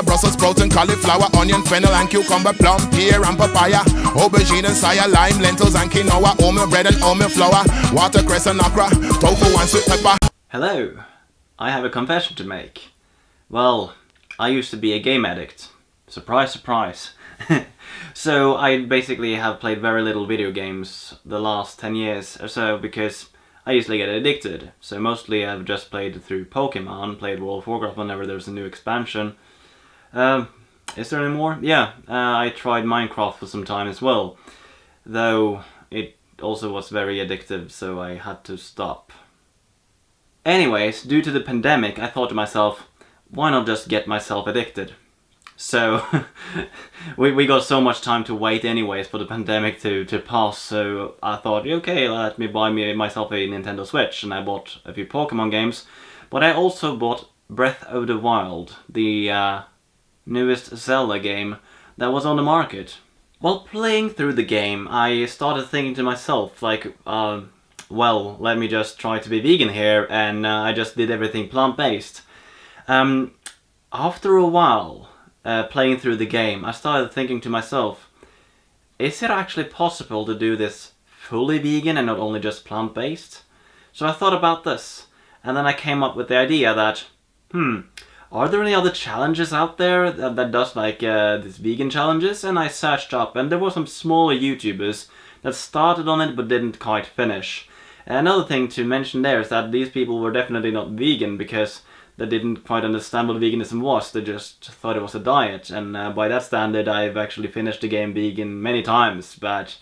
Brussels sprouts and cauliflower, onion, fennel and cucumber, plum, pear and papaya, aubergine and saya, lime, lentils and quinoa, oatmeal bread and oatmeal flour, watercress and okra, tofu and sweet pepper. Hello, I have a confession to make. Well, I used to be a game addict. Surprise, surprise. So I basically have played very little video games the last 10 years or so because I usually get addicted. So mostly I've just played through Pokemon, played World of Warcraft whenever there's a new expansion. Is there any more? Yeah, I tried Minecraft for some time as well. Though it also was very addictive, so I had to stop. Anyways, due to the pandemic, I thought to myself, why not just get myself addicted? So, we got so much time to wait anyways for the pandemic to pass, so I thought, okay, let me buy myself a Nintendo Switch, and I bought a few Pokemon games, but I also bought Breath of the Wild, the newest Zelda game that was on the market. While playing through the game, I started thinking to myself, like, well, let me just try to be vegan here, and I just did everything plant-based. After a while, playing through the game, I started thinking to myself, is it actually possible to do this fully vegan and not only just plant-based? So I thought about this, and then I came up with the idea that, are there any other challenges out there that does like these vegan challenges? And I searched up, and there were some smaller YouTubers that started on it but didn't quite finish. Another thing to mention there is that these people were definitely not vegan because they didn't quite understand what veganism was. They just thought it was a diet, and by that standard I've actually finished the game vegan many times, but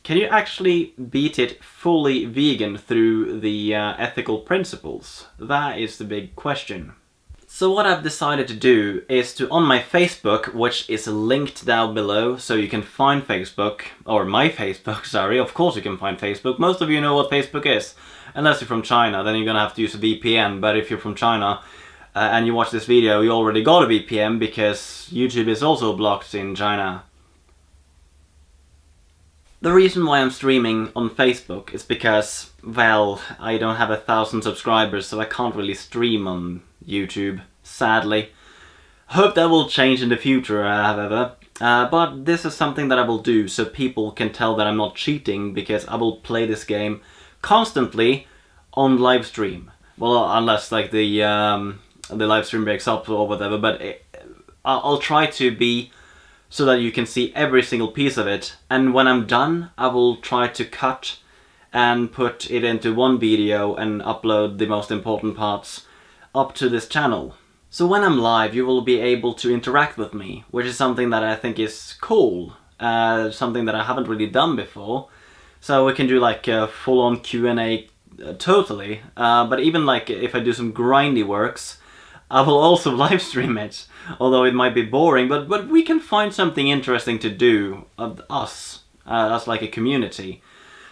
can you actually beat it fully vegan through the ethical principles? That is the big question. So what I've decided to do is to, on my Facebook, which is linked down below, so you can find Facebook, or my Facebook, sorry, of course you can find Facebook. Most of you know what Facebook is. Unless you're from China, then you're gonna have to use a VPN, but if you're from China and you watch this video, you already got a VPN because YouTube is also blocked in China. The reason why I'm streaming on Facebook is because, well, I don't have 1,000 subscribers, so I can't really stream on YouTube, sadly. Hope that will change in the future, however. But this is something that I will do so people can tell that I'm not cheating, because I will play this game constantly on live stream. Well, unless like the live stream breaks up or whatever, but I'll try to be so that you can see every single piece of it, and when I'm done I will try to cut and put it into one video and upload the most important parts up to this channel. So when I'm live you will be able to interact with me, which is something that I think is cool, something that I haven't really done before. So we can do like a full-on Q&A totally, but even like if I do some grindy works, I will also live stream it, although it might be boring, but we can find something interesting to do of us like a community.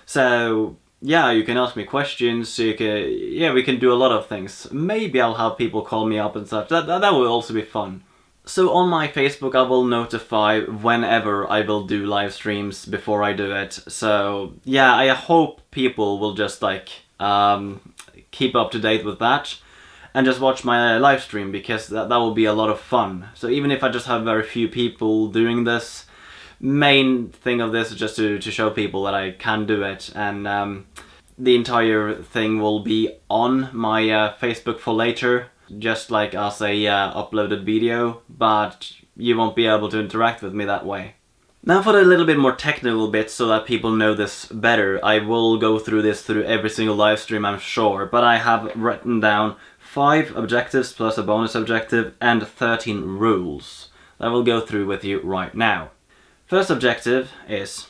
So yeah, you can ask me questions, so you can, yeah, we can do a lot of things. Maybe I'll have people call me up and such, that will also be fun. So on my Facebook I will notify whenever I will do live streams before I do it. So yeah, I hope people will just like keep up to date with that and just watch my live stream, because that will be a lot of fun. So even if I just have very few people doing this, main thing of this is just to show people that I can do it, and the entire thing will be on my Facebook for later, just like as a uploaded video, but you won't be able to interact with me that way. Now for the little bit more technical bits, so that people know this better. I will go through this through every single live stream, I'm sure, but I have written down 5 objectives plus a bonus objective and 13 rules that I will go through with you right now. First objective is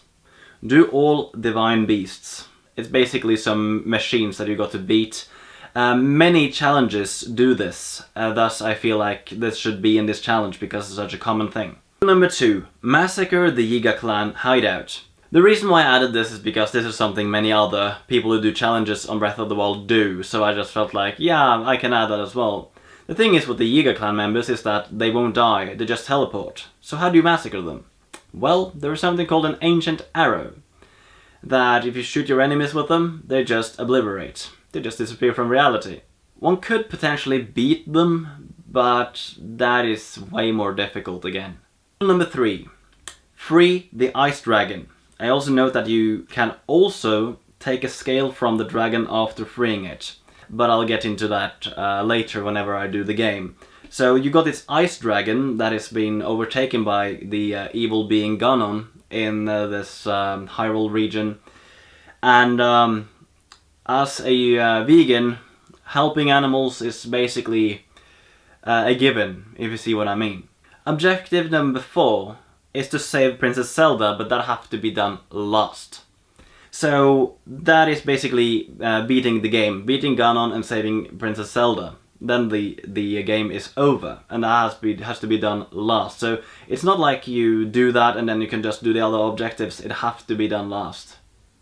do all divine beasts. It's basically some machines that you got to beat. Many challenges do this, thus I feel like this should be in this challenge because it's such a common thing. Number 2, massacre the Yiga clan hideout. The reason why I added this is because this is something many other people who do challenges on Breath of the Wild do, so I just felt like, yeah, I can add that as well. The thing is with the Yiga clan members is that they won't die, they just teleport. So how do you massacre them? Well, there is something called an ancient arrow, that if you shoot your enemies with them, they just obliterate. They just disappear from reality. One could potentially beat them but that is way more difficult again. Rule number 3. Free the ice dragon. I also note that you can also take a scale from the dragon after freeing it, but I'll get into that later whenever I do the game. So you got this ice dragon that has been overtaken by the evil being Ganon in this Hyrule region, and as a vegan, helping animals is basically a given, if you see what I mean. Objective number 4 is to save Princess Zelda, but that has to be done last. So that is basically beating the game, beating Ganon and saving Princess Zelda. Then the game is over, and that has to be done last. So it's not like you do that and then you can just do the other objectives, it has to be done last.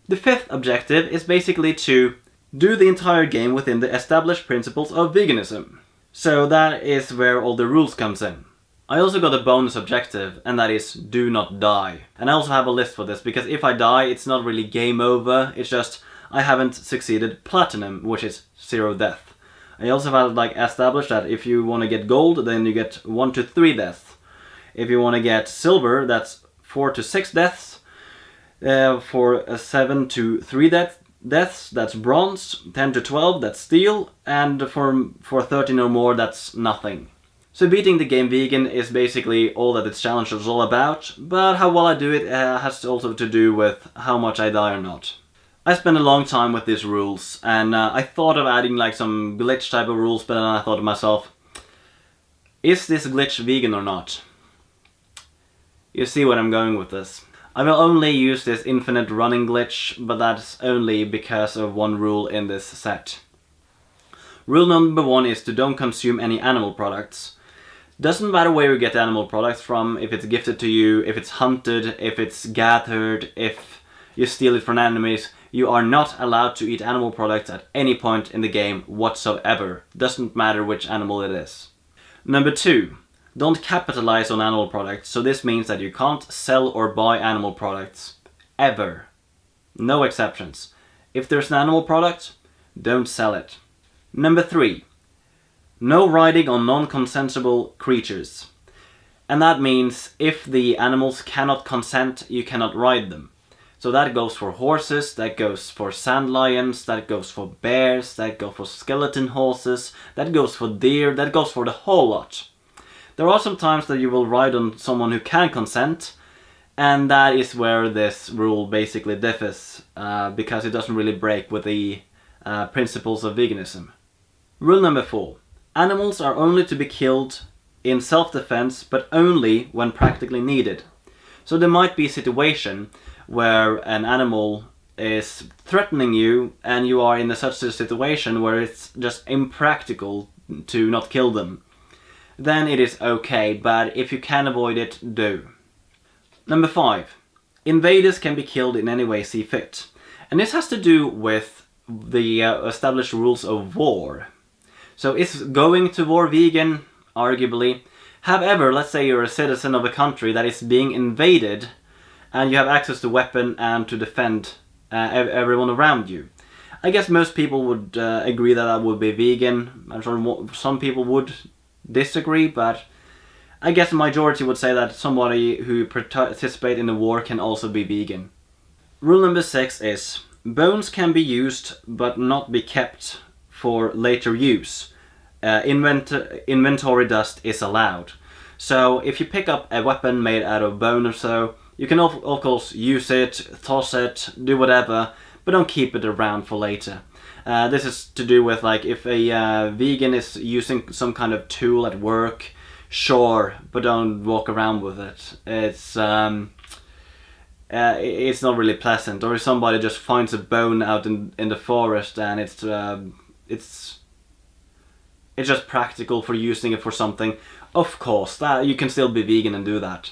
The 5th objective is basically to do the entire game within the established principles of veganism. So that is where all the rules comes in. I also got a bonus objective, and that is do not die. And I also have a list for this, because if I die, it's not really game over, it's just I haven't succeeded platinum, which is 0 death. I also have like established that if you want to get gold, then you get 1 to 3 deaths. If you want to get silver, that's 4 to 6 deaths. For 7 to 3 deaths, that's bronze. 10 to 12, that's steel. And for 13 or more, that's nothing. So beating the game vegan is basically all that this challenge is all about, but how well I do it has also to do with how much I die or not. I spent a long time with these rules, and I thought of adding like some glitch type of rules, but then I thought to myself, is this glitch vegan or not? You see where I'm going with this. I will only use this infinite running glitch, but that's only because of one rule in this set. Rule number 1 is to don't consume any animal products. Doesn't matter where you get animal products from, if it's gifted to you, if it's hunted, if it's gathered, if you steal it from enemies, you are not allowed to eat animal products at any point in the game whatsoever. Doesn't matter which animal it is. Number 2. Don't capitalize on animal products, so this means that you can't sell or buy animal products. Ever. No exceptions. If there's an animal product, don't sell it. Number 3. No riding on non-consensual creatures. And that means if the animals cannot consent, you cannot ride them. So that goes for horses, that goes for sand lions, that goes for bears, that goes for skeleton horses, that goes for deer, that goes for the whole lot. There are some times that you will ride on someone who can consent, and that is where this rule basically differs, because it doesn't really break with the principles of veganism. Rule number 4. Animals are only to be killed in self-defense, but only when practically needed. So there might be a situation where an animal is threatening you and you are in such a situation where it's just impractical to not kill them. Then it is okay, but if you can avoid it, do. Number 5. Invaders can be killed in any way see fit. And this has to do with the established rules of war. So is going to war vegan? Arguably. However, let's say you're a citizen of a country that is being invaded and you have access to weapon and to defend everyone around you. I guess most people would agree that that would be vegan. I'm sure some people would disagree, but I guess the majority would say that somebody who participates in the war can also be vegan. Rule number 6 is bones can be used but not be kept for later use. Inventory dust is allowed. So if you pick up a weapon made out of bone or so, you can of course use it, toss it, do whatever, but don't keep it around for later. This is to do with like if a vegan is using some kind of tool at work, sure, but don't walk around with it. It's not really pleasant. Or if somebody just finds a bone out in the forest and it's just practical for using it for something, of course, that you can still be vegan and do that.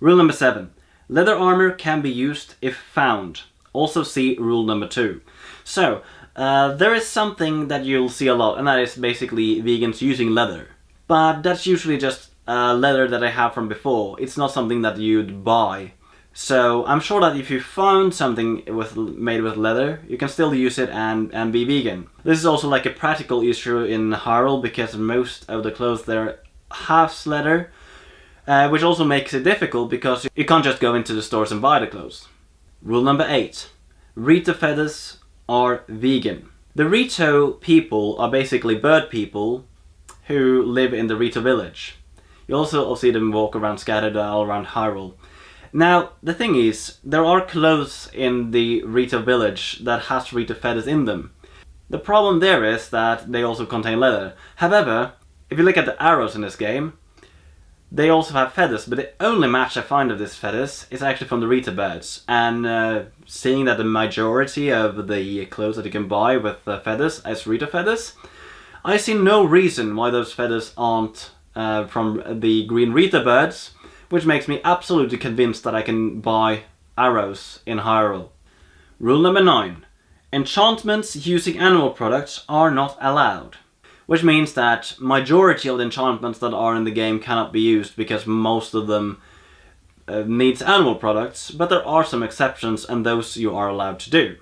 Rule number 7. Leather armor can be used if found. Also see rule number 2. So, there is something that you'll see a lot, and that is basically vegans using leather. But that's usually just leather that I have from before. It's not something that you'd buy. So I'm sure that if you found something made with leather, you can still use it and be vegan. This is also like a practical issue in Hyrule because most of the clothes there have leather, which also makes it difficult because you can't just go into the stores and buy the clothes. Rule number 8. Rito feathers are vegan. The Rito people are basically bird people who live in the Rito village. You also see them walk around scattered all around Hyrule. Now, the thing is, there are clothes in the Rito village that has Rito feathers in them. The problem there is that they also contain leather. However, if you look at the arrows in this game, they also have feathers, but the only match I find of these feathers is actually from the Rito birds. And seeing that the majority of the clothes that you can buy with feathers is Rito feathers, I see no reason why those feathers aren't from the green Rito birds, which makes me absolutely convinced that I can buy arrows in Hyrule. Rule number 9. Enchantments using animal products are not allowed. Which means that majority of the enchantments that are in the game cannot be used because most of them needs animal products, but there are some exceptions and those you are allowed to do.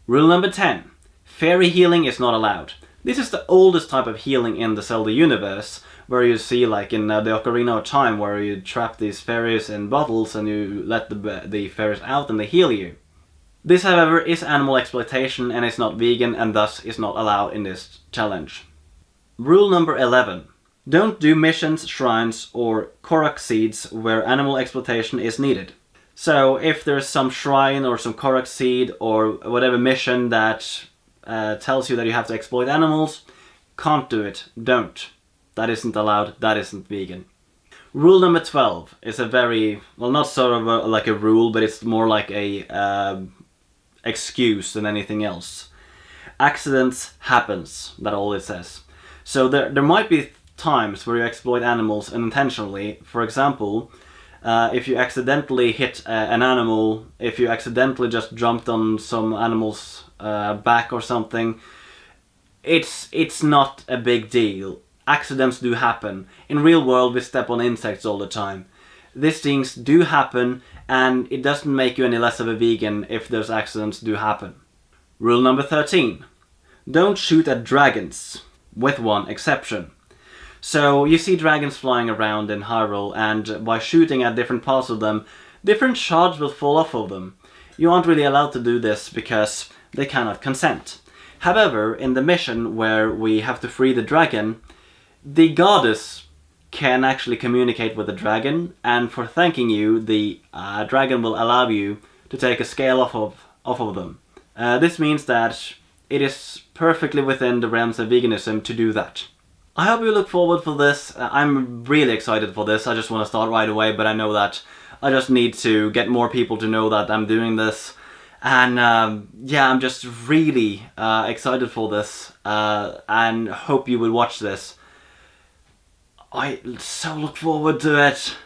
Rule number 10. Fairy healing is not allowed. This is the oldest type of healing in the Zelda universe, where you see like in the Ocarina of Time where you trap these fairies in bottles and you let the fairies out and they heal you. This, however, is animal exploitation and is not vegan and thus is not allowed in this challenge. Rule number 11. Don't do missions, shrines or Korok seeds where animal exploitation is needed. So if there's some shrine or some Korok seed or whatever mission that tells you that you have to exploit animals, can't do it, don't. That isn't allowed, that isn't vegan. Rule number 12 is a very, well, not sort of like a rule, but it's more like a excuse than anything else. Accidents happens, that's all it says. So there might be times where you exploit animals unintentionally. For example, if you accidentally hit an animal, if you accidentally just jumped on some animal's back or something, it's not a big deal. Accidents do happen. In real world we step on insects all the time. These things do happen and it doesn't make you any less of a vegan if those accidents do happen. Rule number 13. Don't shoot at dragons, with one exception. So you see dragons flying around in Hyrule and by shooting at different parts of them, different shards will fall off of them. You aren't really allowed to do this because they cannot consent. However, in the mission where we have to free the dragon, the goddess can actually communicate with the dragon, and for thanking you, the dragon will allow you to take a scale off of them. This means that it is perfectly within the realms of veganism to do that. I hope you look forward for this. I'm really excited for this. I just want to start right away, but I know that I just need to get more people to know that I'm doing this. And yeah, I'm just really excited for this and hope you will watch this. I so look forward to it.